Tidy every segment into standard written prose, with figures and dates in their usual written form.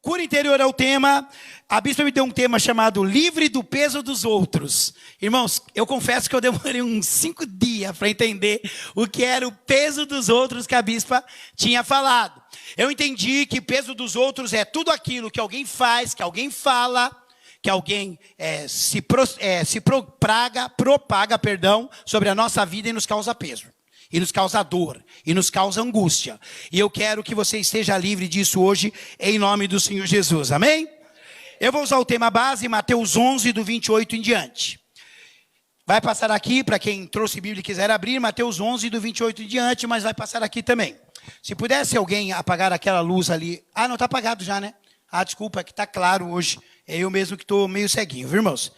Cura interior é o tema. A bispa me deu um tema chamado Livre do Peso dos Outros. Irmãos, eu confesso que eu demorei uns 5 dias para entender o que era o peso dos outros que a bispa tinha falado. Eu entendi que peso dos outros é tudo aquilo que alguém faz, que alguém fala, que alguém propaga sobre a nossa vida e nos causa peso. E nos causa dor, e nos causa angústia. E eu quero que você esteja livre disso hoje, em nome do Senhor Jesus. Amém? Eu vou usar o tema base, Mateus 11, do 28 em diante. Vai passar aqui, para quem trouxe Bíblia e quiser abrir, Mateus 11, do 28 em diante, mas vai passar aqui também. Se pudesse alguém apagar aquela luz ali. Ah, não, está apagado já, né? Ah, desculpa, é que está claro hoje. É eu mesmo que estou meio ceguinho, viu, irmãos?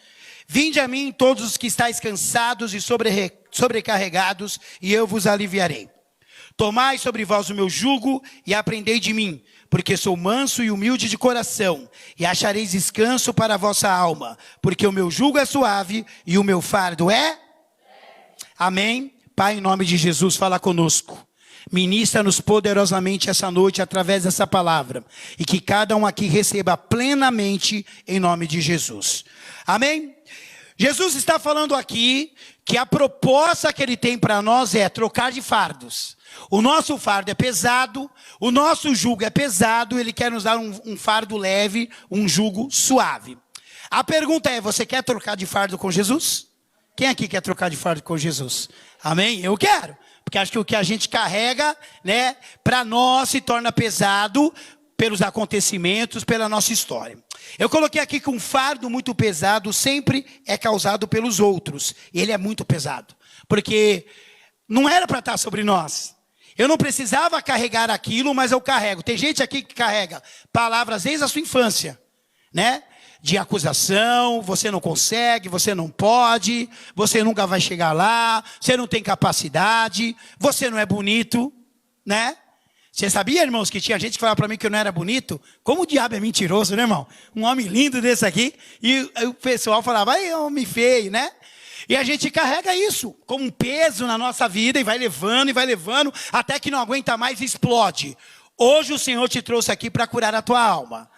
Vinde a mim todos os que estáis cansados e sobrecarregados, e eu vos aliviarei. Tomai sobre vós o meu jugo e aprendei de mim, porque sou manso e humilde de coração, e achareis descanso para a vossa alma, porque o meu jugo é suave e o meu fardo é? Amém? Pai, em nome de Jesus, fala conosco. Ministra-nos poderosamente essa noite através dessa palavra, e que cada um aqui receba plenamente em nome de Jesus. Amém? Jesus está falando aqui que a proposta que ele tem para nós é trocar de fardos. O nosso fardo é pesado, o nosso jugo é pesado, ele quer nos dar um fardo leve, um jugo suave. A pergunta é, você quer trocar de fardo com Jesus? Quem aqui quer trocar de fardo com Jesus? Amém? Eu quero. Porque acho que o que a gente carrega, né, para nós se torna pesado pelos acontecimentos, pela nossa história. Eu coloquei aqui que um fardo muito pesado sempre é causado pelos outros. E ele é muito pesado. Porque não era para estar sobre nós. Eu não precisava carregar aquilo, mas eu carrego. Tem gente aqui que carrega palavras desde a sua infância, né? De acusação, você não consegue, você não pode, você nunca vai chegar lá, você não tem capacidade, você não é bonito, né? Você sabia, irmãos, que tinha gente que falava para mim que eu não era bonito? Como o diabo é mentiroso, né, irmão? Um homem lindo desse aqui, e o pessoal falava, ai, homem feio, né? E a gente carrega isso como um peso na nossa vida, e vai levando, até que não aguenta mais e explode. Hoje o Senhor te trouxe aqui para curar a tua alma.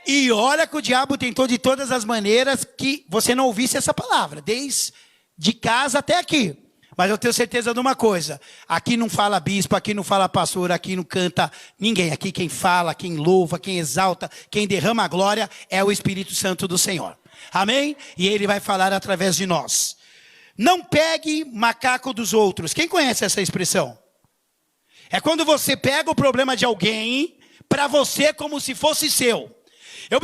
E olha que o diabo tentou de todas as maneiras que você não ouvisse essa palavra, desde de casa até aqui. Mas eu tenho certeza de uma coisa, aqui não fala bispo, aqui não fala pastor, aqui não canta ninguém. Aqui quem fala, quem louva, quem exalta, quem derrama a glória é o Espírito Santo do Senhor. Amém? E ele vai falar através de nós. Não pegue macaco dos outros. Quem conhece essa expressão? É quando você pega o problema de alguém para você como se fosse seu. Eu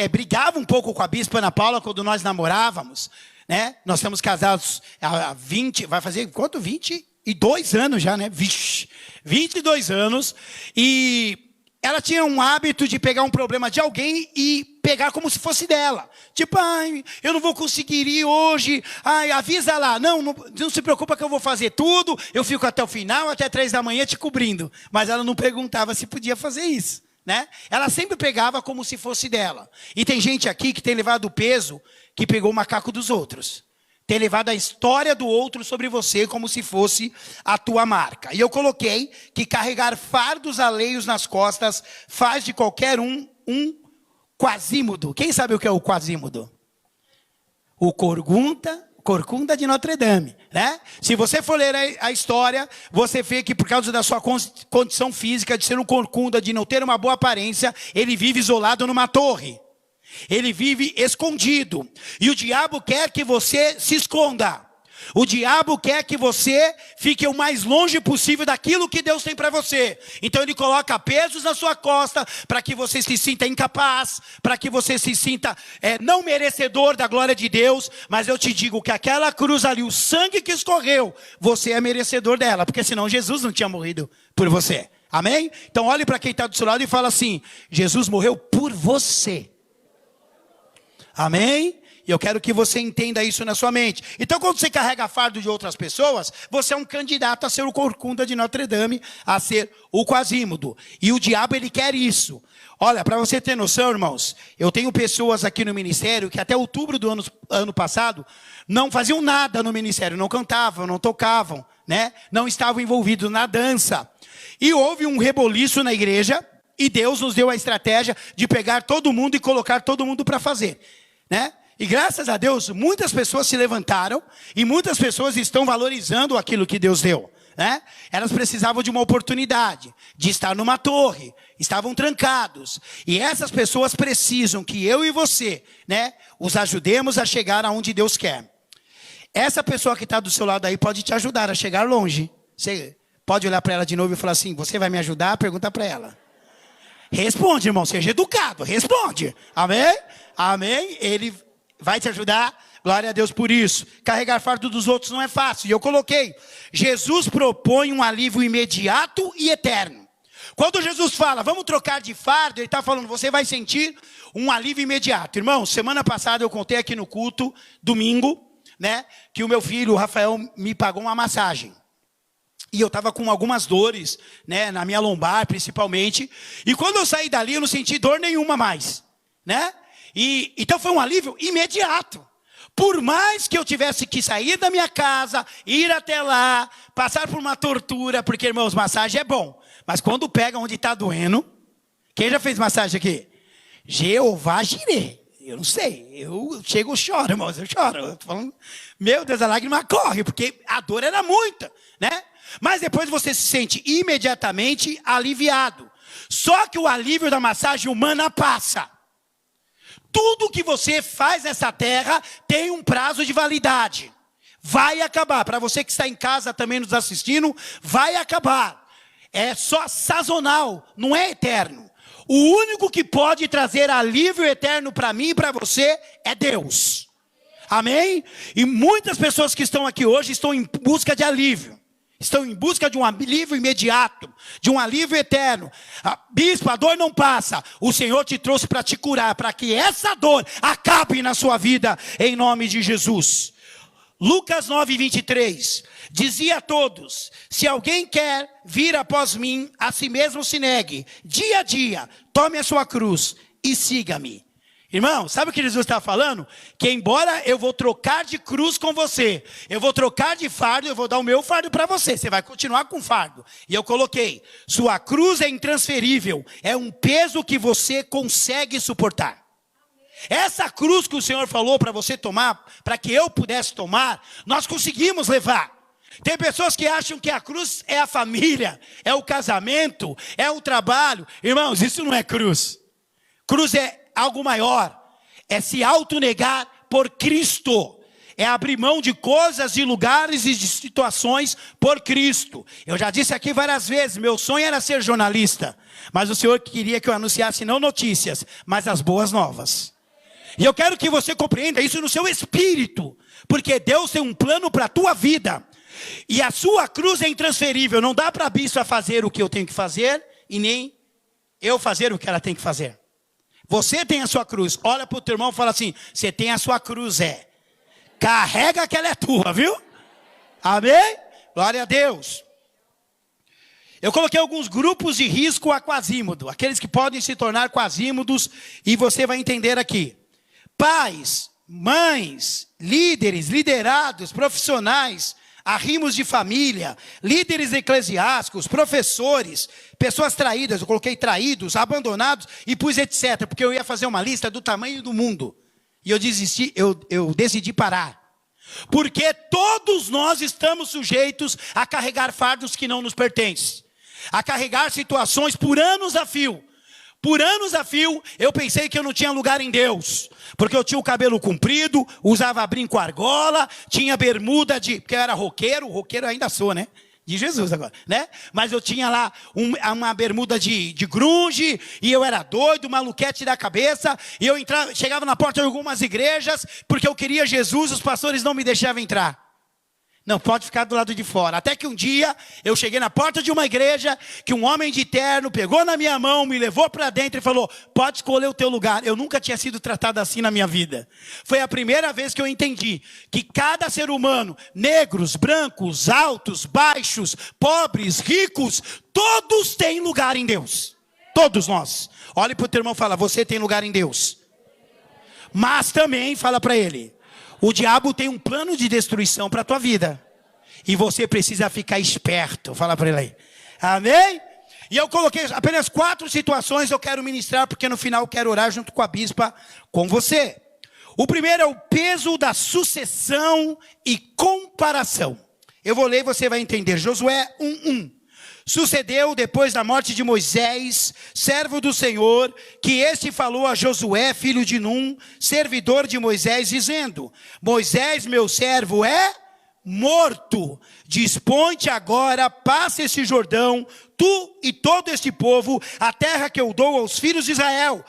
brigava um pouco com a bispa Ana Paula quando nós namorávamos, né? Nós estamos casados há 20, vai fazer quanto? 22 anos já, né? Vixe, 22 anos. E ela tinha um hábito de pegar um problema de alguém e pegar como se fosse dela. Tipo, ai, eu não vou conseguir ir hoje. Ai, avisa lá. Não se preocupa que eu vou fazer tudo. Eu fico até o final, até 3 da manhã te cobrindo. Mas ela não perguntava se podia fazer isso, né? Ela sempre pegava como se fosse dela. E tem gente aqui que tem levado o peso que pegou o macaco dos outros. Tem levado a história do outro sobre você como se fosse a tua marca. E eu coloquei que carregar fardos alheios nas costas faz de qualquer um quasímodo. Quem sabe o que é o quasímodo? O corcunda de Notre Dame, né? Se você for ler a história, você vê que por causa da sua condição física de ser um corcunda, de não ter uma boa aparência, ele vive isolado numa torre. Ele vive escondido. E o diabo quer que você se esconda. O diabo quer que você fique o mais longe possível daquilo que Deus tem para você. Então ele coloca pesos na sua costa para que você se sinta incapaz, para que você se sinta não merecedor da glória de Deus. Mas eu te digo que aquela cruz ali, o sangue que escorreu, você é merecedor dela, porque senão Jesus não tinha morrido por você. Amém? Então olhe para quem está do seu lado e fala assim, Jesus morreu por você. Amém? E eu quero que você entenda isso na sua mente. Então, quando você carrega fardo de outras pessoas, você é um candidato a ser o corcunda de Notre Dame, a ser o quasímodo. E o diabo, ele quer isso. Olha, para você ter noção, irmãos, eu tenho pessoas aqui no ministério que até outubro do ano passado não faziam nada no ministério, não cantavam, não tocavam, né? Não estavam envolvidos na dança. E houve um reboliço na igreja, E Deus nos deu a estratégia de pegar todo mundo e colocar todo mundo para fazer, né? E graças a Deus, muitas pessoas se levantaram e muitas pessoas estão valorizando aquilo que Deus deu, né? Elas precisavam de uma oportunidade, de estar numa torre, estavam trancados. E essas pessoas precisam que eu e você, né, os ajudemos a chegar aonde Deus quer. Essa pessoa que está do seu lado aí pode te ajudar a chegar longe. Você pode olhar para ela de novo e falar assim, você vai me ajudar? Pergunta para ela. Responde, irmão, seja educado, responde. Amém? Amém? Ele vai te ajudar, glória a Deus por isso. Carregar fardo dos outros não é fácil. E eu coloquei, Jesus propõe um alívio imediato e eterno. Quando Jesus fala, vamos trocar de fardo, ele está falando, você vai sentir um alívio imediato. Irmão, semana passada eu contei aqui no culto, domingo, né, que o meu filho, o Rafael, me pagou uma massagem. E eu estava com algumas dores, né, na minha lombar, principalmente. E quando eu saí dali, eu não senti dor nenhuma mais, né? Então foi um alívio imediato. Por mais que eu tivesse que sair da minha casa, ir até lá, passar por uma tortura, porque, irmãos, massagem é bom. Mas quando pega onde está doendo, quem já fez massagem aqui? Jeová Jireh. Eu não sei, eu chego e choro, irmãos, eu choro. Eu tô falando, meu Deus, a lágrima corre, porque a dor era muita, né? Mas depois você se sente imediatamente aliviado. Só que o alívio da massagem humana passa. Tudo que você faz nessa terra tem um prazo de validade. Vai acabar. Para você que está em casa também nos assistindo, vai acabar. É só sazonal, não é eterno. O único que pode trazer alívio eterno para mim e para você é Deus. Amém? E muitas pessoas que estão aqui hoje estão em busca de alívio. Estão em busca de um alívio imediato, de um alívio eterno. Bispo, a dor não passa. O Senhor te trouxe para te curar, para que essa dor acabe na sua vida, em nome de Jesus. Lucas 9:23, dizia a todos, se alguém quer vir após mim, a si mesmo se negue, dia a dia, tome a sua cruz e siga-me. Irmão, sabe o que Jesus está falando? Que embora eu vou trocar de cruz com você, eu vou trocar de fardo, eu vou dar o meu fardo para você, você vai continuar com fardo. E eu coloquei, sua cruz é intransferível, é um peso que você consegue suportar. Essa cruz que o Senhor falou para você tomar, para que eu pudesse tomar, nós conseguimos levar. Tem pessoas que acham que a cruz é a família, é o casamento, é o trabalho. Irmãos, isso não é cruz. Cruz é algo maior, é se autonegar por Cristo. É abrir mão de coisas, de lugares e de situações por Cristo. Eu já disse aqui várias vezes, meu sonho era ser jornalista. Mas o Senhor queria que eu anunciasse não notícias, mas as boas novas. E eu quero que você compreenda isso no seu espírito. Porque Deus tem um plano para a tua vida. E a sua cruz é intransferível. Não dá para a bispa fazer o que eu tenho que fazer e nem eu fazer o que ela tem que fazer. Você tem a sua cruz. Olha para o teu irmão e fala assim, você tem a sua cruz, carrega que ela é tua, viu? Amém? Glória a Deus. Eu coloquei alguns grupos de risco a quasímodo. Aqueles que podem se tornar quasímodos. E você vai entender aqui. Pais, mães, líderes, liderados, profissionais, arrimos de família, líderes eclesiásticos, professores, pessoas traídas, eu coloquei traídos, abandonados e pus etc, porque eu ia fazer uma lista do tamanho do mundo. E eu desisti, eu decidi parar. Porque todos nós estamos sujeitos a carregar fardos que não nos pertencem. A carregar situações por anos a fio. Por anos a fio, eu pensei que eu não tinha lugar em Deus. Porque eu tinha o cabelo comprido, usava brinco argola, tinha bermuda porque eu era roqueiro ainda sou, né? De Jesus agora, né? Mas eu tinha lá uma bermuda de grunge, e eu era doido, maluquete da cabeça, e eu chegava na porta de algumas igrejas, porque eu queria Jesus, os pastores não me deixavam entrar. Não, pode ficar do lado de fora. Até que um dia, eu cheguei na porta de uma igreja, que um homem de terno pegou na minha mão, me levou para dentro e falou, pode escolher o teu lugar. Eu nunca tinha sido tratado assim na minha vida. Foi a primeira vez que eu entendi que cada ser humano, negros, brancos, altos, baixos, pobres, ricos, todos têm lugar em Deus. Todos nós. Olhe para o teu irmão e fala, você tem lugar em Deus. Mas também, fala para ele, o diabo tem um plano de destruição para a tua vida. E você precisa ficar esperto. Fala para ele aí. Amém? E eu coloquei apenas 4 situações eu quero ministrar, porque no final eu quero orar junto com a bispa, com você. O primeiro é o peso da sucessão e comparação. Eu vou ler e você vai entender. Josué 1:1. Sucedeu depois da morte de Moisés, servo do Senhor, que este falou a Josué, filho de Num, servidor de Moisés, dizendo: Moisés, meu servo, é morto. Dispõe-te agora, passa esse Jordão, tu e todo este povo, a terra que eu dou aos filhos de Israel.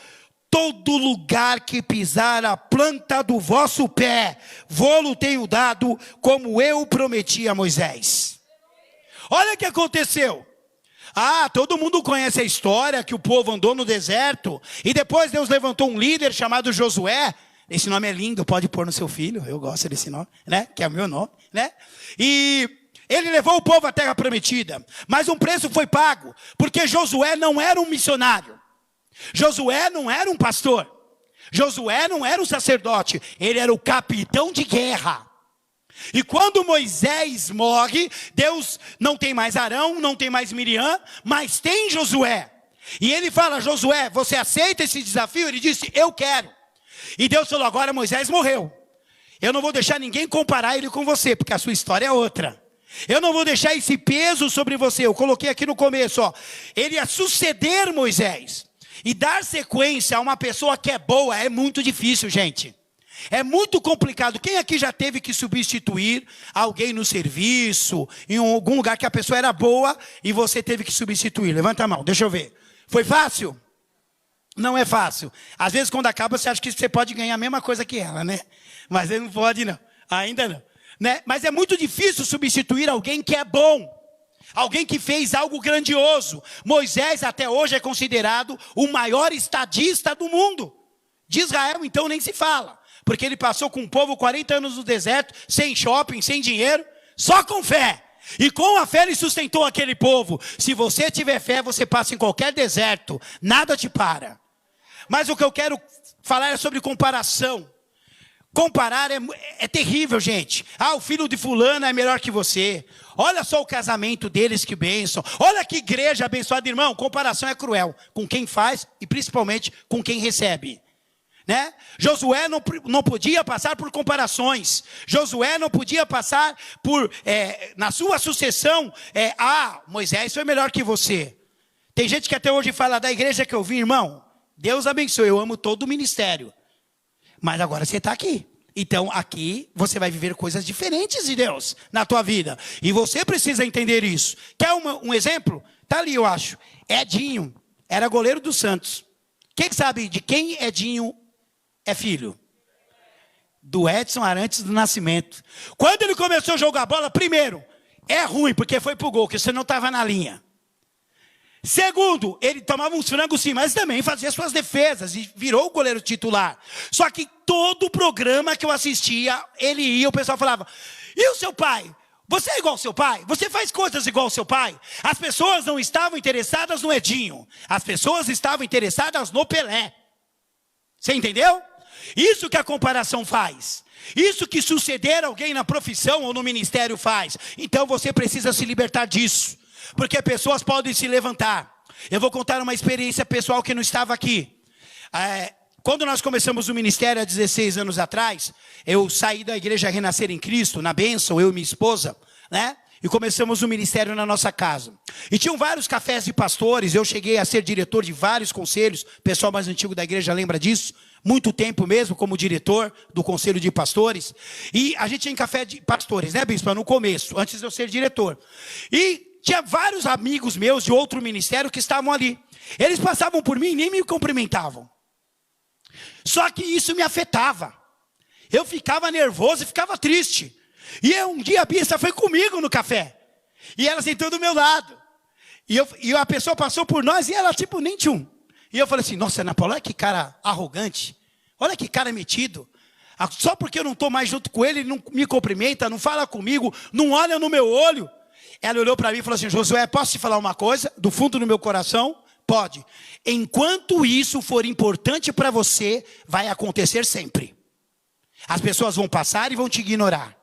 Todo lugar que pisar a planta do vosso pé, vô-lo tenho dado, como eu prometi a Moisés. Olha o que aconteceu. Todo mundo conhece a história que o povo andou no deserto, e depois Deus levantou um líder chamado Josué. Esse nome é lindo, pode pôr no seu filho, eu gosto desse nome, né? Que é o meu nome, né? E ele levou o povo à terra prometida, mas um preço foi pago, porque Josué não era um missionário, Josué não era um pastor, Josué não era um sacerdote, ele era o capitão de guerra. E quando Moisés morre, Deus não tem mais Arão, não tem mais Miriam, mas tem Josué. E ele fala: Josué, você aceita esse desafio? Ele disse: eu quero. E Deus falou: agora Moisés morreu. Eu não vou deixar ninguém comparar ele com você, porque a sua história é outra. Eu não vou deixar esse peso sobre você. Eu coloquei aqui no começo, ele ia suceder Moisés. E dar sequência a uma pessoa que é boa é muito difícil, gente. É muito complicado. Quem aqui já teve que substituir alguém no serviço, em algum lugar que a pessoa era boa e você teve que substituir? Levanta a mão, deixa eu ver. Foi fácil? Não é fácil. Às vezes quando acaba você acha que você pode ganhar a mesma coisa que ela, né? Mas ele não pode não, ainda não, né? Mas é muito difícil substituir alguém que é bom. Alguém que fez algo grandioso. Moisés até hoje é considerado o maior estadista do mundo. De Israel então nem se fala. Porque ele passou com o povo 40 anos no deserto, sem shopping, sem dinheiro, só com fé. E com a fé ele sustentou aquele povo. Se você tiver fé, você passa em qualquer deserto, nada te para. Mas o que eu quero falar é sobre comparação. Comparar é terrível, gente. O filho de fulano é melhor que você. Olha só o casamento deles, que bênção. Olha que igreja abençoada, irmão. Comparação é cruel com quem faz e principalmente com quem recebe. Né? Josué não podia passar por comparações. Josué não podia passar por, na sua sucessão, Moisés foi melhor que você. Tem gente que até hoje fala da igreja que eu vim, irmão. Deus abençoe, eu amo todo o ministério. Mas agora você está aqui. Então aqui você vai viver coisas diferentes de Deus na tua vida. E você precisa entender isso. Quer um exemplo? Está ali, eu acho. Edinho era goleiro do Santos. Quem sabe de quem Edinho é filho? Do Edson Arantes do Nascimento. Quando ele começou a jogar bola, primeiro, é ruim porque foi pro gol, que você não estava na linha. Segundo, ele tomava uns frangos sim, mas também fazia suas defesas e virou o goleiro titular. Só que todo programa que eu assistia, ele ia, o pessoal falava: e o seu pai? Você é igual ao seu pai? Você faz coisas igual ao seu pai? As pessoas não estavam interessadas no Edinho. As pessoas estavam interessadas no Pelé. Você entendeu? Isso que a comparação faz. Isso que suceder alguém na profissão ou no ministério faz. Então você precisa se libertar disso. Porque pessoas podem se levantar. Eu vou contar uma experiência pessoal que não estava aqui. Quando nós começamos o ministério há 16 anos atrás, eu saí da igreja Renascer em Cristo, na bênção, eu e minha esposa, né? E começamos o ministério na nossa casa. E tinham vários cafés de pastores, eu cheguei a ser diretor de vários conselhos, o pessoal mais antigo da igreja lembra disso, muito tempo mesmo como diretor do conselho de pastores. E a gente tinha café de pastores, né, bispo? No começo, antes de eu ser diretor. E tinha vários amigos meus de outro ministério que estavam ali. Eles passavam por mim e nem me cumprimentavam. Só que isso me afetava. Eu ficava nervoso e ficava triste. E um dia a Bissa foi comigo no café. E ela sentou do meu lado. E a pessoa passou por nós e ela tipo nem tchum. E eu falei assim: nossa, Ana Paula, olha que cara arrogante. Olha que cara metido. Só porque eu não estou mais junto com ele, ele não me cumprimenta, não fala comigo, não olha no meu olho. Ela olhou para mim e falou assim: Josué, posso te falar uma coisa? Do fundo do meu coração? Pode. Enquanto isso for importante para você, vai acontecer sempre. As pessoas vão passar e vão te ignorar.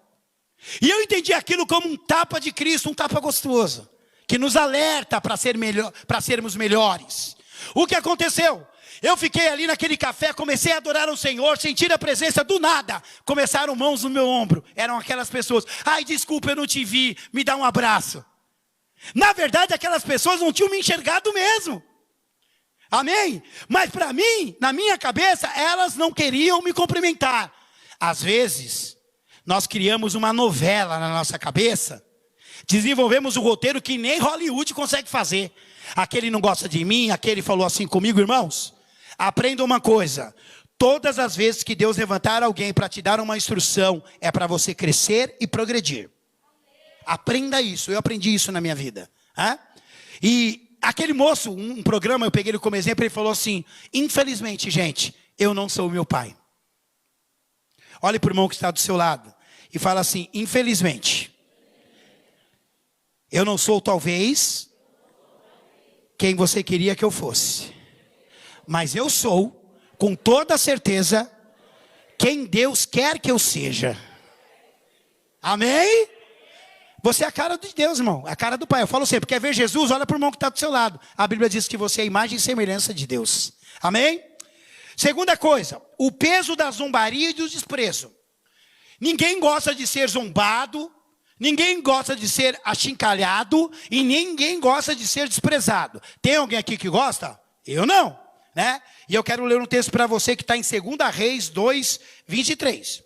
E eu entendi aquilo como um tapa de Cristo, um tapa gostoso. que nos alerta para sermos melhores. O que aconteceu? Eu fiquei ali naquele café, comecei a adorar o Senhor, sentir a presença do nada. Começaram mãos no meu ombro. Eram aquelas pessoas. Ai, desculpa, eu não te vi. Me dá um abraço. Na verdade, aquelas pessoas não tinham me enxergado mesmo. Amém? Mas para mim, na minha cabeça, elas não queriam me cumprimentar. Às vezes, nós criamos uma novela na nossa cabeça. Desenvolvemos um roteiro que nem Hollywood consegue fazer. Aquele não gosta de mim, aquele falou assim comigo, irmãos. Aprenda uma coisa, todas as vezes que Deus levantar alguém para te dar uma instrução, é para você crescer e progredir. Aprenda isso, eu aprendi isso na minha vida. E aquele moço, um programa, eu peguei ele como exemplo, ele falou assim, infelizmente, gente, eu não sou o meu pai. Olhe para o irmão que está do seu lado e fala assim, infelizmente, eu não sou talvez quem você queria que eu fosse. Mas eu sou, com toda certeza, quem Deus quer que eu seja. Amém? Você é a cara de Deus, irmão. A cara do Pai. Eu falo sempre, quer ver Jesus? Olha para o irmão que está do seu lado. A Bíblia diz que você é a imagem e semelhança de Deus. Amém? Segunda coisa, o peso da zombaria e do desprezo. Ninguém gosta de ser zombado, ninguém gosta de ser achincalhado e ninguém gosta de ser desprezado. Tem alguém aqui que gosta? Eu não. Né? E eu quero ler um texto para você que está em 2 Reis 2, 23.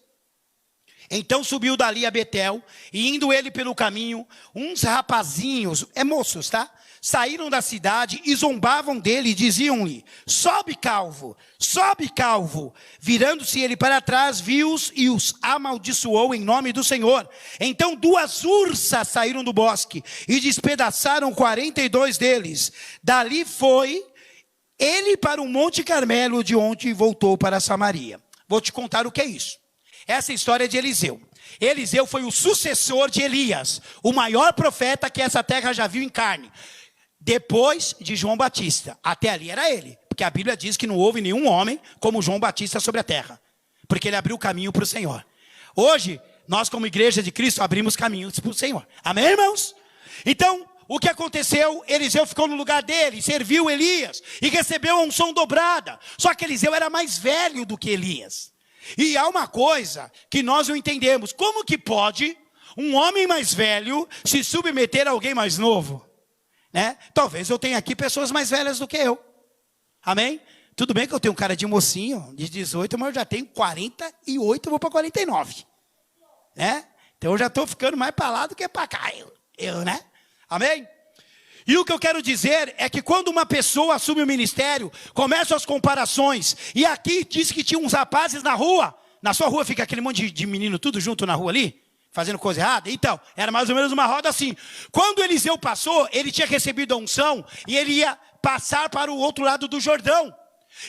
Então subiu dali a Betel, e indo ele pelo caminho, uns rapazinhos, moços, tá? Saíram da cidade e zombavam dele e diziam-lhe, sobe calvo, sobe calvo. Virando-se ele para trás, viu-os e os amaldiçoou em nome do Senhor. Então 2 ursas saíram do bosque e despedaçaram 42 deles. Dali foi ele para o Monte Carmelo, de onde voltou para Samaria. Vou te contar o que é isso. Essa história é de Eliseu. Eliseu foi o sucessor de Elias, o maior profeta que essa terra já viu em carne. Depois de João Batista. Até ali era ele. Porque a Bíblia diz que não houve nenhum homem como João Batista sobre a terra. Porque ele abriu o caminho para o Senhor. Hoje, nós como igreja de Cristo abrimos caminhos para o Senhor. Amém, irmãos? Então, o que aconteceu? Eliseu ficou no lugar dele, serviu Elias e recebeu a unção dobrada. Só que Eliseu era mais velho do que Elias. E há uma coisa que nós não entendemos. Como que pode um homem mais velho se submeter a alguém mais novo? Né? Talvez eu tenha aqui pessoas mais velhas do que eu. Amém? Tudo bem que eu tenho um cara de mocinho, de 18, mas eu já tenho 48, vou para 49. Né? Então eu já estou ficando mais para lá do que para cá. Eu, né? Amém? E o que eu quero dizer é que quando uma pessoa assume o ministério, começam as comparações. E aqui diz que tinha uns rapazes na rua. Na sua rua fica aquele monte de menino tudo junto na rua ali, fazendo coisa errada. Então, era mais ou menos uma roda assim. Quando Eliseu passou, ele tinha recebido a unção e ele ia passar para o outro lado do Jordão.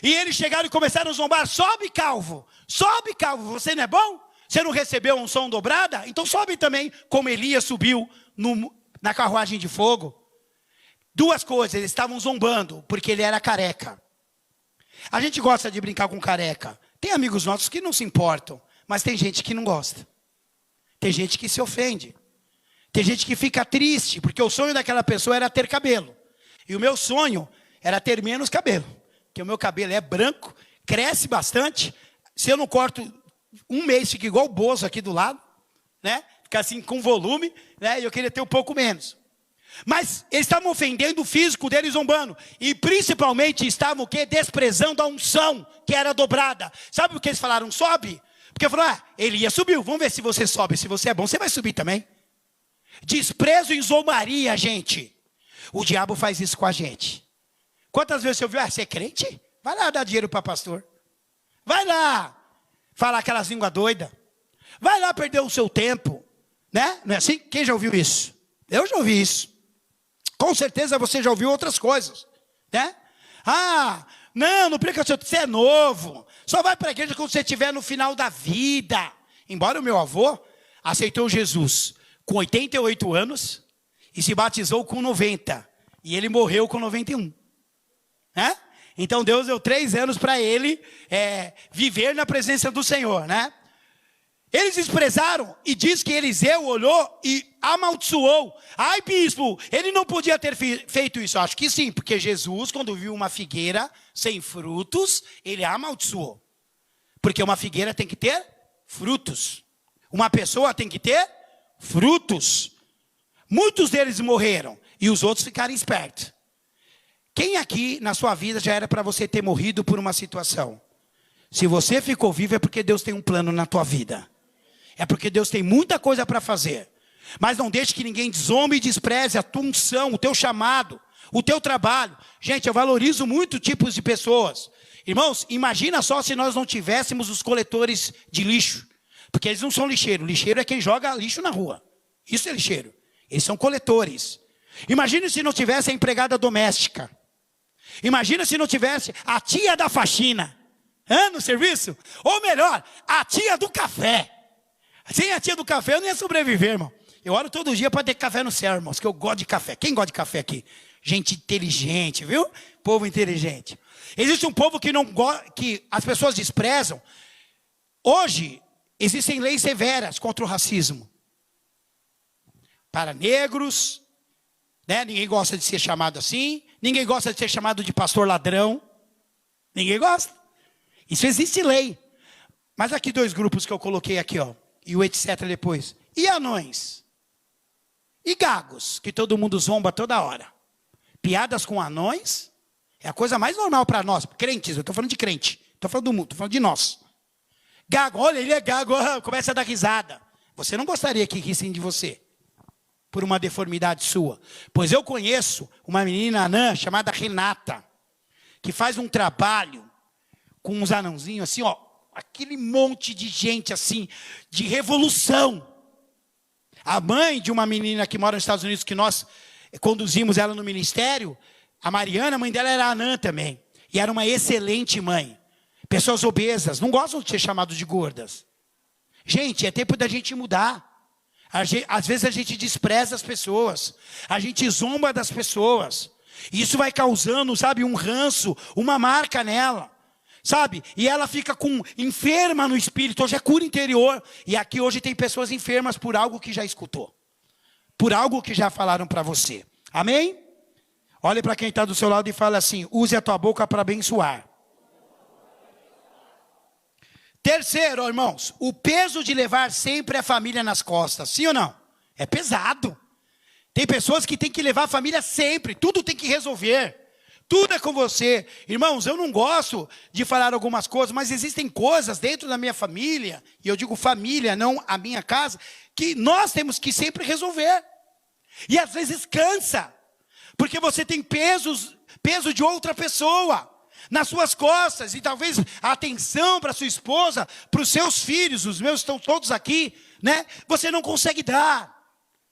E eles chegaram e começaram a zombar. Sobe calvo, você não é bom? Você não recebeu a unção dobrada? Então sobe também, como Elias subiu na carruagem de fogo. 2 coisas, eles estavam zombando, porque ele era careca. A gente gosta de brincar com careca. Tem amigos nossos que não se importam, mas tem gente que não gosta. Tem gente que se ofende. Tem gente que fica triste, porque o sonho daquela pessoa era ter cabelo. E o meu sonho era ter menos cabelo. Porque o meu cabelo é branco, cresce bastante. Se eu não corto, um mês fica igual o Bozo aqui do lado, né? Fica assim com volume, né? E eu queria ter um pouco menos. Mas eles estavam ofendendo o físico deles, zombando. E principalmente estavam o quê? Desprezando a unção que era dobrada. Sabe o que eles falaram? Sobe. Porque falaram, Elias subiu. Vamos ver se você sobe. Se você é bom, você vai subir também. Desprezo e zombaria, gente. O diabo faz isso com a gente. Quantas vezes você ouviu? Você é crente? Vai lá dar dinheiro para pastor. Vai lá falar aquelas línguas doidas. Vai lá perder o seu tempo. Né? Não é assim? Quem já ouviu isso? Eu já ouvi isso. Com certeza você já ouviu outras coisas, né? Não prega, você é novo. Só vai para a igreja quando você estiver no final da vida. Embora o meu avô aceitou Jesus com 88 anos e se batizou com 90. E ele morreu com 91. Né? Então Deus deu 3 anos para ele viver na presença do Senhor, né? Eles desprezaram e diz que Eliseu olhou e amaldiçoou. Ai, bispo, ele não podia ter feito isso. Eu acho que sim, porque Jesus, quando viu uma figueira sem frutos, ele amaldiçoou. Porque uma figueira tem que ter frutos. Uma pessoa tem que ter frutos. Muitos deles morreram e os outros ficaram espertos. Quem aqui na sua vida já era para você ter morrido por uma situação? Se você ficou vivo é porque Deus tem um plano na tua vida. É porque Deus tem muita coisa para fazer. Mas não deixe que ninguém desonre e despreze a tua unção, o teu chamado, o teu trabalho. Gente, eu valorizo muito tipos de pessoas. Irmãos, imagina só se nós não tivéssemos os coletores de lixo. Porque eles não são lixeiro. Lixeiro é quem joga lixo na rua. Isso é lixeiro. Eles são coletores. Imagina se não tivesse a empregada doméstica. Imagina se não tivesse a tia da faxina no serviço. Ou melhor, a tia do café. Sem a tia do café eu não ia sobreviver, irmão. Eu oro todo dia para ter café no céu, irmãos, que eu gosto de café. Quem gosta de café aqui? Gente inteligente, viu? Povo inteligente. Existe um povo que não gosta, que as pessoas desprezam. Hoje existem leis severas contra o racismo. Para negros, né? Ninguém gosta de ser chamado assim. Ninguém gosta de ser chamado de pastor ladrão. Ninguém gosta. Isso existe lei. Mas aqui 2 grupos que eu coloquei aqui, ó. E o etc depois. E anões? E gagos, que todo mundo zomba toda hora. Piadas com anões é a coisa mais normal para nós. Crentes, eu estou falando de crente. Estou falando do mundo, estou falando de nós. Gago, olha, ele é gago, começa a dar risada. Você não gostaria que rissem de você por uma deformidade sua. Pois eu conheço uma menina anã chamada Renata, que faz um trabalho com uns anãozinhos assim, ó, aquele monte de gente assim, de revolução. A mãe de uma menina que mora nos Estados Unidos, que nós conduzimos ela no ministério, a Mariana, a mãe dela era anã também. E era uma excelente mãe. Pessoas obesas, não gostam de ser chamadas de gordas. Gente, é tempo da gente mudar. Às vezes a gente despreza as pessoas. A gente zomba das pessoas. E isso vai causando, sabe, um ranço, uma marca nela. Sabe? E ela fica enferma no espírito. Hoje é cura interior. E aqui hoje tem pessoas enfermas por algo que já escutou. Por algo que já falaram para você. Amém? Olhe para quem está do seu lado e fala assim: use a tua boca para abençoar. Terceiro, irmãos, o peso de levar sempre a família nas costas. Sim ou não? É pesado. Tem pessoas que têm que levar a família sempre. Tudo tem que resolver. Tudo é com você. Irmãos, eu não gosto de falar algumas coisas, mas existem coisas dentro da minha família, e eu digo família, não a minha casa, que nós temos que sempre resolver. E às vezes cansa, porque você tem peso de outra pessoa nas suas costas, e talvez a atenção para sua esposa, para os seus filhos, os meus estão todos aqui, né? Você não consegue dar.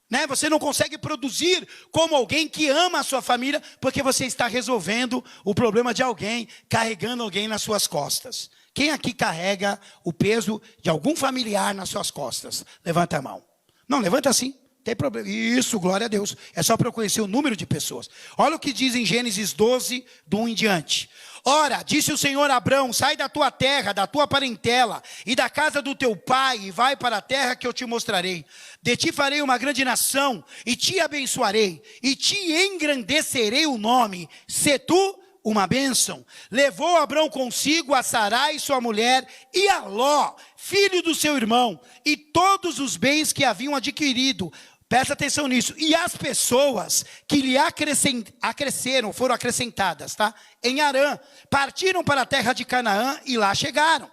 Né? Você não consegue produzir como alguém que ama a sua família, porque você está resolvendo o problema de alguém, carregando alguém nas suas costas. Quem aqui carrega o peso de algum familiar nas suas costas? Levanta a mão. Não, levanta assim, tem problema. Isso, glória a Deus. É só para eu conhecer o número de pessoas. Olha o que diz em Gênesis 12, do 1 em diante. Ora, disse o Senhor a Abrão: sai da tua terra, da tua parentela e da casa do teu pai, e vai para a terra que eu te mostrarei. De ti farei uma grande nação, e te abençoarei, e te engrandecerei o nome. Se tu uma bênção. Levou Abrão consigo a Sarai, sua mulher, e a Ló, filho do seu irmão, e todos os bens que haviam adquirido. Presta atenção nisso. E as pessoas que lhe acresceram, foram acrescentadas, tá? Em Harã, partiram para a terra de Canaã e lá chegaram.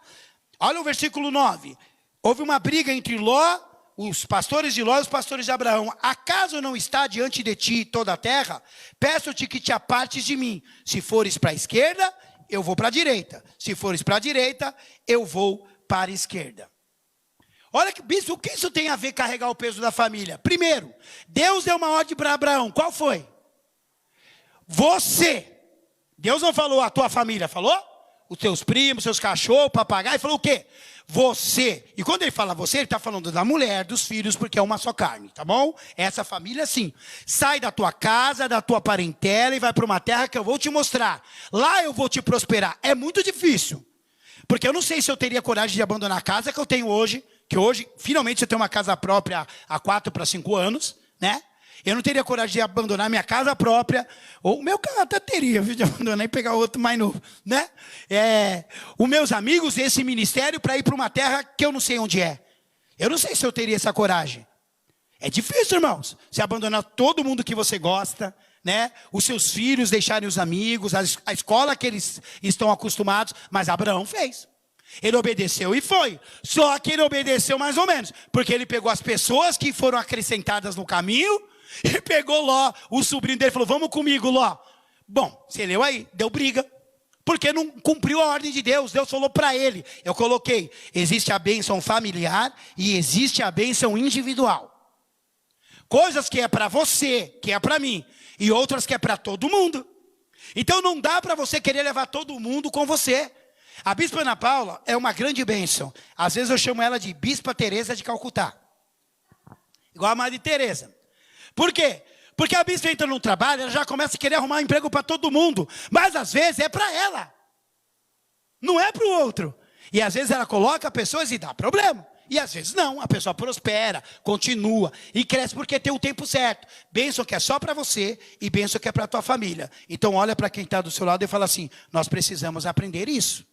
Olha o versículo 9. Houve uma briga entre Ló, os pastores de Ló e os pastores de Abraão. Acaso não está diante de ti toda a terra? Peço-te que te apartes de mim. Se fores para a esquerda, eu vou para a direita. Se fores para a direita, eu vou para a esquerda. Olha, bispo, o que isso tem a ver com carregar o peso da família? Primeiro, Deus deu uma ordem para Abraão. Qual foi? Você. Deus não falou a tua família, falou? Os teus primos, seus cachorros, papagaio, falou o quê? Você. E quando ele fala você, ele está falando da mulher, dos filhos, porque é uma só carne, tá bom? Essa família sim. Sai da tua casa, da tua parentela e vai para uma terra que eu vou te mostrar. Lá eu vou te prosperar. É muito difícil. Porque eu não sei se eu teria coragem de abandonar a casa que eu tenho hoje, que hoje, finalmente, você tem uma casa própria há 4 para 5 anos, né? Eu não teria coragem de abandonar minha casa própria, ou o meu carro até teria, viu, de abandonar e pegar outro mais novo, né? Os meus amigos, esse ministério, para ir para uma terra que eu não sei onde é. Eu não sei se eu teria essa coragem. É difícil, irmãos, você abandonar todo mundo que você gosta, né? Os seus filhos deixarem os amigos, a escola que eles estão acostumados, mas Abraão fez. Ele obedeceu e foi. Só que ele obedeceu mais ou menos, porque ele pegou as pessoas que foram acrescentadas no caminho, e pegou Ló, o sobrinho dele, falou, vamos comigo, Ló. Bom, você leu aí, deu briga, porque não cumpriu a ordem de Deus. Deus falou para ele, eu coloquei, existe a bênção familiar e existe a bênção individual. Coisas que é para você, que é para mim, e outras que é para todo mundo. Então não dá para você querer levar todo mundo com você. A Bispa Ana Paula é uma grande bênção. Às vezes eu chamo ela de Bispa Teresa de Calcutá. Igual a Madre Teresa. Por quê? Porque a bispa entra no trabalho, ela já começa a querer arrumar um emprego para todo mundo. Mas às vezes é para ela. Não é para o outro. E às vezes ela coloca pessoas e dá problema. E às vezes não, a pessoa prospera, continua e cresce porque tem o tempo certo. Bênção que é só para você e bênção que é para a tua família. Então olha para quem está do seu lado e fala assim, nós precisamos aprender isso.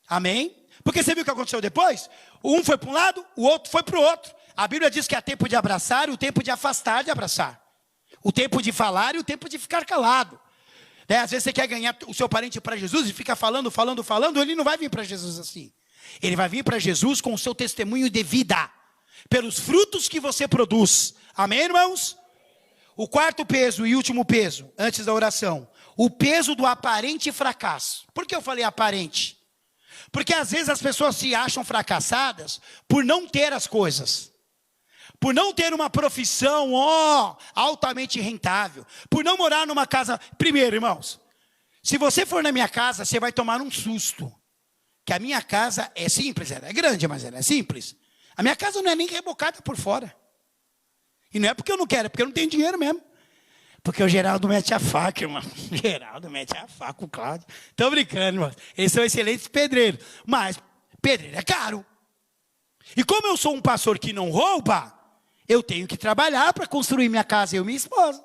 Amém? Porque você viu o que aconteceu depois? Um foi para um lado, o outro foi para o outro. A Bíblia diz que há tempo de abraçar e o tempo de afastar de abraçar. O tempo de falar e o tempo de ficar calado. Às vezes você quer ganhar o seu parente para Jesus e fica falando, ele não vai vir para Jesus assim. Ele vai vir para Jesus com o seu testemunho de vida, pelos frutos que você produz. Amém, irmãos? O quarto peso e último peso, antes da oração. O peso do aparente fracasso. Por que eu falei aparente? Porque às vezes as pessoas se acham fracassadas por não ter as coisas. Por não ter uma profissão, altamente rentável. Por não morar numa casa. Primeiro, irmãos, se você for na minha casa, você vai tomar um susto. Que a minha casa é simples, ela é grande, mas ela é simples. A minha casa não é nem rebocada por fora. E não é porque eu não quero, é porque eu não tenho dinheiro mesmo. Porque o Geraldo mete a faca, irmão. O Geraldo mete a faca, o Cláudio. Estou brincando, irmão. Eles são excelentes pedreiros. Mas pedreiro é caro. E como eu sou um pastor que não rouba, eu tenho que trabalhar para construir minha casa, eu e minha esposa.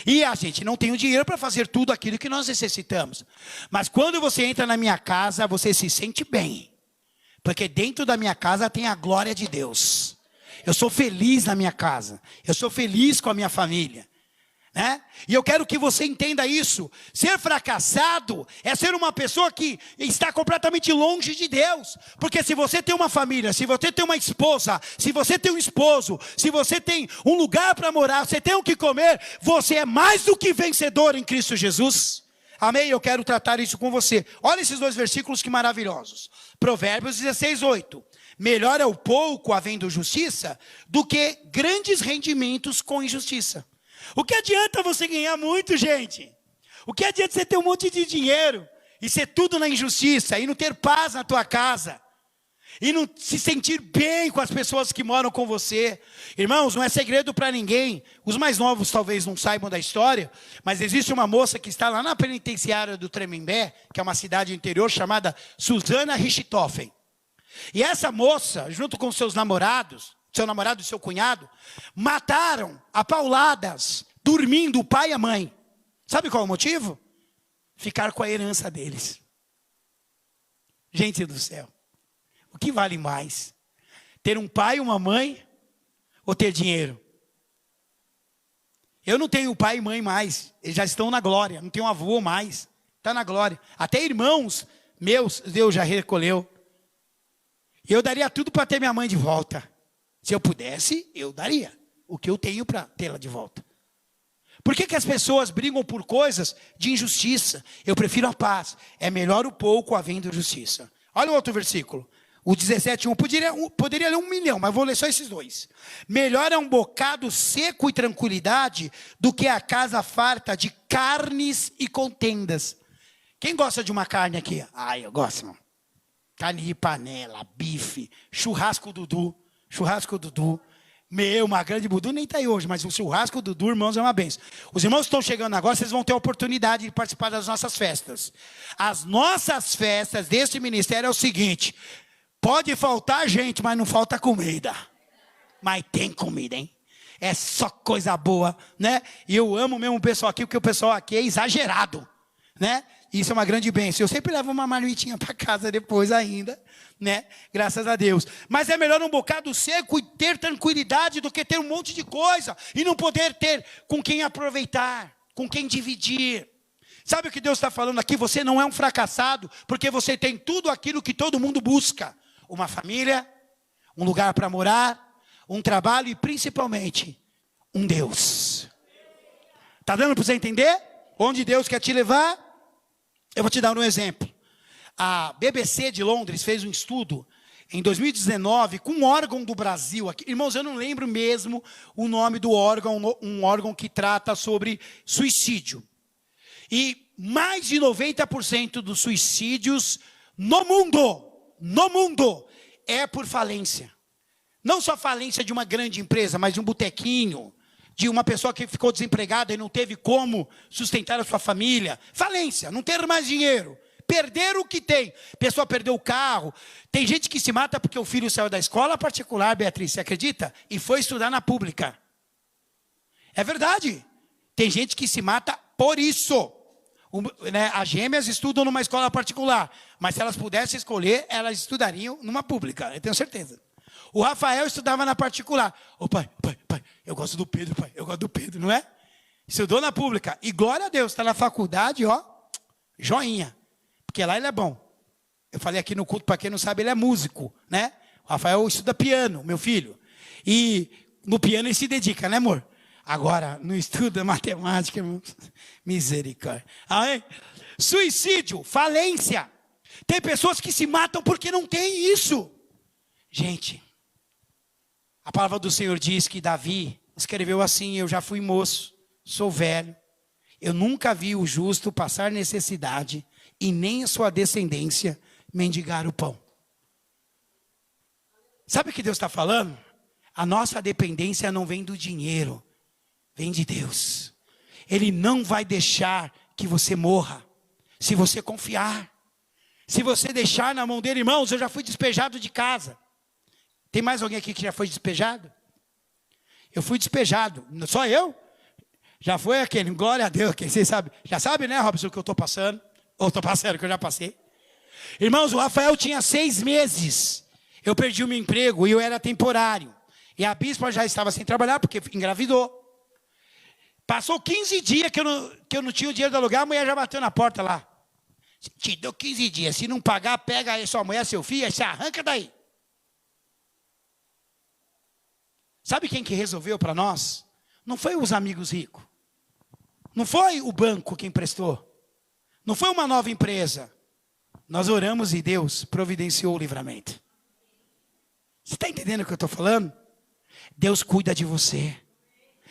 E a gente não tem o dinheiro para fazer tudo aquilo que nós necessitamos. Mas quando você entra na minha casa, você se sente bem. Porque dentro da minha casa tem a glória de Deus. Eu sou feliz na minha casa. Eu sou feliz com a minha família. Né? E eu quero que você entenda isso. Ser fracassado é ser uma pessoa que está completamente longe de Deus. Porque se você tem uma família, se você tem uma esposa, se você tem um esposo, se você tem um lugar para morar, você tem o que comer, você é mais do que vencedor em Cristo Jesus. Amém? Eu quero tratar isso com você. Olha esses 2 versículos que maravilhosos. Provérbios 16:8. Melhor é o pouco havendo justiça do que grandes rendimentos com injustiça. O que adianta você ganhar muito, gente? O que adianta você ter um monte de dinheiro e ser tudo na injustiça, e não ter paz na tua casa, e não se sentir bem com as pessoas que moram com você? Irmãos, não é segredo para ninguém. Os mais novos talvez não saibam da história, mas existe uma moça que está lá na penitenciária do Tremembé, que é uma cidade interior, chamada Susana Richthofen. E essa moça, junto com seus namorados, seu namorado e seu cunhado, mataram a pauladas, dormindo o pai e a mãe. Sabe qual é o motivo? Ficar com a herança deles. Gente do céu, o que vale mais? Ter um pai e uma mãe ou ter dinheiro? Eu não tenho pai e mãe mais, eles já estão na glória. Não tenho avô mais, está na glória. Até irmãos meus, Deus já recolheu. Eu daria tudo para ter minha mãe de volta. Se eu pudesse, eu daria o que eu tenho para tê-la de volta. Por que as pessoas brigam por coisas de injustiça? Eu prefiro a paz. É melhor o pouco havendo justiça. Olha o outro versículo. O 17:1. Poderia ler 1 milhão, mas vou ler só esses 2. Melhor é um bocado seco e tranquilidade do que a casa farta de carnes e contendas. Quem gosta de uma carne aqui? Eu gosto, irmão. Carne de panela, bife, churrasco Dudu. Uma grande Dudu nem está aí hoje, mas o churrasco do Dudu, irmãos, é uma bênção. Os irmãos que estão chegando agora, vocês vão ter a oportunidade de participar das nossas festas. As nossas festas deste ministério é o seguinte: pode faltar gente, mas não falta comida. Mas tem comida, hein? É só coisa boa, né? E eu amo mesmo o pessoal aqui, porque o pessoal aqui é exagerado, né? Isso é uma grande bênção. Eu sempre levo uma marmitinha para casa depois ainda, né? Graças a Deus. Mas é melhor um bocado seco e ter tranquilidade do que ter um monte de coisa e não poder ter com quem aproveitar, com quem dividir. Sabe o que Deus está falando aqui? Você não é um fracassado, porque você tem tudo aquilo que todo mundo busca: uma família, um lugar para morar, um trabalho e principalmente um Deus. Está dando para você entender onde Deus quer te levar? Eu vou te dar um exemplo. A BBC de Londres fez um estudo em 2019 com um órgão do Brasil aqui. Irmãos, eu não lembro mesmo o nome do órgão, um órgão que trata sobre suicídio. E mais de 90% dos suicídios no mundo, é por falência. Não só falência de uma grande empresa, mas de um botequinho, de uma pessoa que ficou desempregada e não teve como sustentar a sua família. Falência, não ter mais dinheiro, perder o que tem. A pessoa perdeu o carro. Tem gente que se mata porque o filho saiu da escola particular, Beatriz, você acredita? E foi estudar na pública. É verdade. Tem gente que se mata por isso. As gêmeas estudam numa escola particular, mas se elas pudessem escolher, elas estudariam numa pública, eu tenho certeza. O Rafael estudava na particular. Ô pai, eu gosto do Pedro, pai, eu gosto do Pedro, não é? Estudou na pública. E glória a Deus, está na faculdade, ó, joinha. Porque lá ele é bom. Eu falei aqui no culto, para quem não sabe, ele é músico, né? O Rafael estuda piano, meu filho. E no piano ele se dedica, né, amor? Agora, não estuda matemática, irmão. Misericórdia. Aí, suicídio, falência. Tem pessoas que se matam porque não tem isso. Gente, a palavra do Senhor diz que Davi escreveu assim: eu já fui moço, sou velho, eu nunca vi o justo passar necessidade e nem a sua descendência mendigar o pão. Sabe o que Deus está falando? A nossa dependência não vem do dinheiro, vem de Deus. Ele não vai deixar que você morra se você confiar. Se você deixar na mão dele, irmãos, eu já fui despejado de casa. Tem mais alguém aqui que já foi despejado? Eu fui despejado. Só eu? Já foi aquele, glória a Deus. Quem você sabe? Já sabe, né, Robson, o que eu estou passando? Ou estou passando, que eu já passei. Irmãos, o Rafael tinha 6 meses. Eu perdi o meu emprego e eu era temporário. E a bispa já estava sem trabalhar porque engravidou. Passou 15 dias que eu não tinha o dinheiro do aluguel, a mulher já bateu na porta lá. Te dou 15 dias. Se não pagar, pega aí sua mulher, seu filho, aí se arranca daí. Sabe quem que resolveu para nós? Não foi os amigos ricos. Não foi o banco que emprestou. Não foi uma nova empresa. Nós oramos e Deus providenciou o livramento. Você está entendendo o que eu estou falando? Deus cuida de você.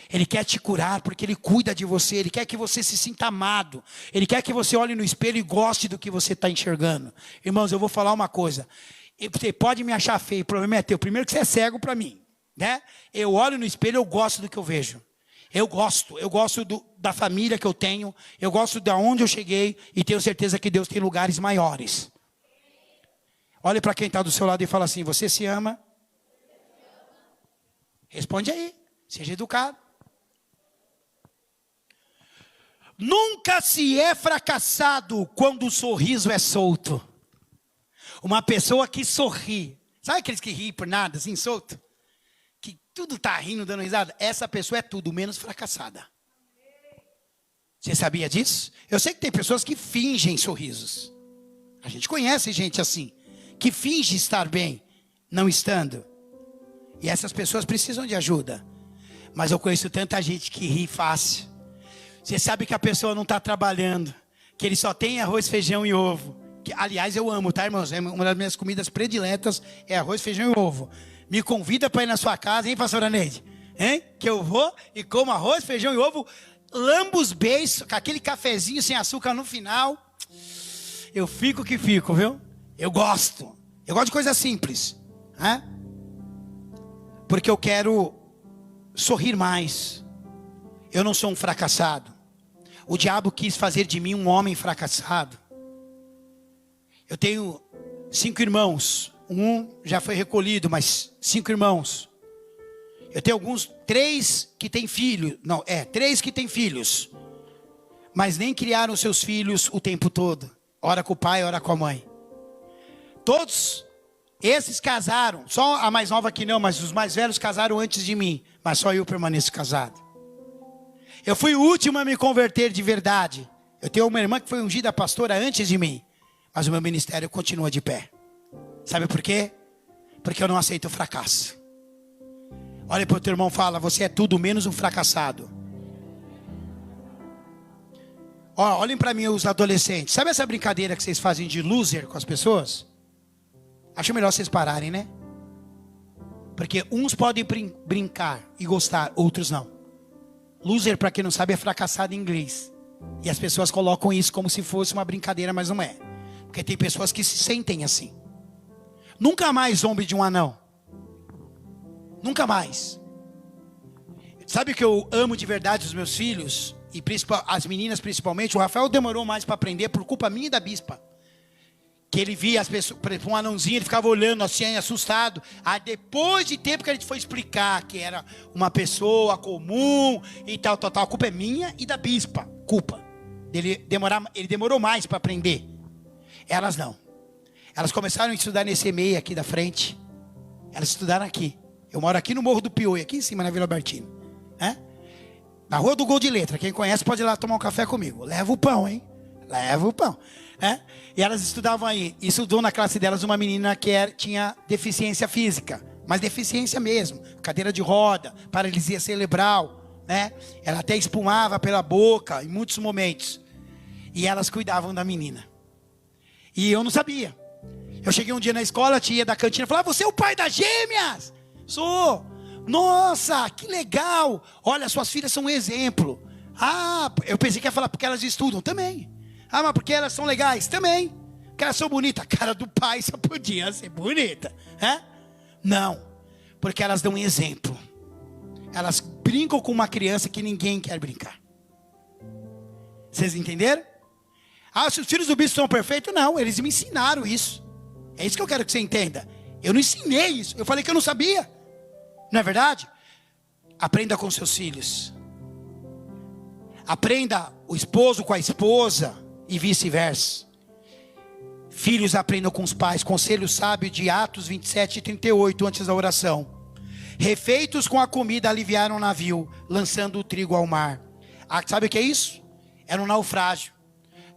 Ele quer te curar porque Ele cuida de você. Ele quer que você se sinta amado. Ele quer que você olhe no espelho e goste do que você está enxergando. Irmãos, eu vou falar uma coisa. Você pode me achar feio, o problema é teu. Primeiro que você é cego para mim, né? Eu olho no espelho, eu gosto do que eu vejo. Eu gosto da família que eu tenho. Eu gosto de onde eu cheguei. E tenho certeza que Deus tem lugares maiores. Olhe para quem está do seu lado e fala assim: você se ama? Responde aí, seja educado. Nunca se é fracassado quando o sorriso é solto. Uma pessoa que sorri, sabe aqueles que riem por nada, assim, solto? Que tudo está rindo, dando risada. Essa pessoa é tudo menos fracassada. Você sabia disso? Eu sei que tem pessoas que fingem sorrisos. A gente conhece gente assim, que finge estar bem, não estando. E essas pessoas precisam de ajuda. Mas eu conheço tanta gente que ri fácil. Você sabe que a pessoa não está trabalhando, que ele só tem arroz, feijão e ovo. Que, aliás, eu amo, tá, irmãos? Uma das minhas comidas prediletas é arroz, feijão e ovo. Me convida para ir na sua casa, hein, pastora Neide? Hein? Que eu vou e como arroz, feijão e ovo, lambo os beijos, com aquele cafezinho sem açúcar no final. Eu fico que fico, viu? Eu gosto de coisa simples, né? Porque eu quero sorrir mais. Eu não sou um fracassado. O diabo quis fazer de mim um homem fracassado. Eu tenho 5 irmãos. Um já foi recolhido, mas 5 irmãos. Eu tenho 3 que têm filhos. Não, 3 que têm filhos. Mas nem criaram seus filhos o tempo todo. Ora com o pai, ora com a mãe. Todos esses casaram. Só a mais nova que não, mas os mais velhos casaram antes de mim. Mas só eu permaneço casado. Eu fui o último a me converter de verdade. Eu tenho uma irmã que foi ungida pastora antes de mim. Mas o meu ministério continua de pé. Sabe por quê? Porque eu não aceito o fracasso. Olha para o teu irmão e fala: você é tudo menos um fracassado. Olhem para mim os adolescentes. Sabe essa brincadeira que vocês fazem de loser com as pessoas? Acho melhor vocês pararem, né? Porque uns podem brincar e gostar, outros não. Loser, para quem não sabe, é fracassado em inglês. E as pessoas colocam isso como se fosse uma brincadeira, mas não é. Porque tem pessoas que se sentem assim. Nunca mais zombe de um anão. Nunca mais. Sabe o que eu amo de verdade os meus filhos? E as meninas principalmente. O Rafael demorou mais para aprender por culpa minha e da bispa. Que ele via as pessoas, um anãozinho, ele ficava olhando assim, assustado. Aí depois de tempo que a gente foi explicar que era uma pessoa comum e tal. A culpa é minha e da bispa. Culpa. Ele demorou mais para aprender. Elas não. Elas começaram a estudar nesse EMEI aqui da frente. Elas estudaram aqui. Eu moro aqui no Morro do Pioi, aqui em cima na Vila Albertino. Na Rua do Gol de Letra. Quem conhece pode ir lá tomar um café comigo. Leva o pão, hein? Leva o pão. E elas estudavam aí. E estudou na classe delas uma menina que tinha deficiência física. Mas deficiência mesmo. Cadeira de roda, paralisia cerebral. Ela até espumava pela boca em muitos momentos. E elas cuidavam da menina. E eu não sabia. Eu cheguei um dia na escola, a tia da cantina falou: você é o pai das gêmeas? Sou. Nossa, que legal. Olha, suas filhas são um exemplo. Ah, eu pensei que ia falar porque elas estudam. Também. Ah, mas porque elas são legais? Também. Porque elas são bonitas. A cara do pai só podia ser bonita. Não. Porque elas dão um exemplo. Elas brincam com uma criança que ninguém quer brincar. Vocês entenderam? Ah, se os filhos do bispo são perfeitos? Não, eles me ensinaram isso. É isso que eu quero que você entenda. Eu não ensinei isso. Eu falei que eu não sabia. Não é verdade? Aprenda com seus filhos. Aprenda o esposo com a esposa e vice-versa. Filhos aprendam com os pais. Conselho sábio de Atos 27:38, antes da oração. Refeitos com a comida aliviaram o navio, lançando o trigo ao mar. Ah, sabe o que é isso? Era um naufrágio.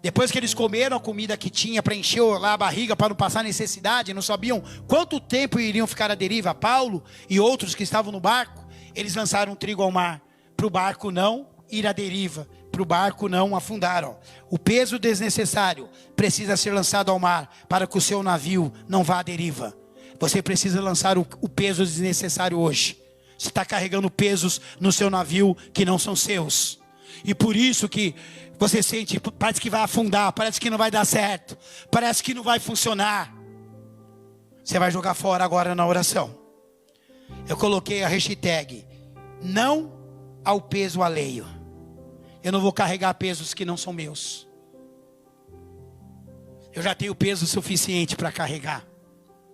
Depois que eles comeram a comida que tinha para encher lá a barriga, para não passar necessidade, não sabiam quanto tempo iriam ficar à deriva, Paulo e outros que estavam no barco, eles lançaram o trigo ao mar, para o barco não ir à deriva, para o barco não afundar. O peso desnecessário precisa ser lançado ao mar, para que o seu navio não vá à deriva. Você precisa lançar o peso desnecessário hoje. Você está carregando pesos no seu navio que não são seus. E por isso que você sente, parece que vai afundar, parece que não vai dar certo, parece que não vai funcionar. Você vai jogar fora agora na oração. Eu coloquei a hashtag: não ao peso alheio. Eu não vou carregar pesos que não são meus. Eu já tenho peso suficiente para carregar.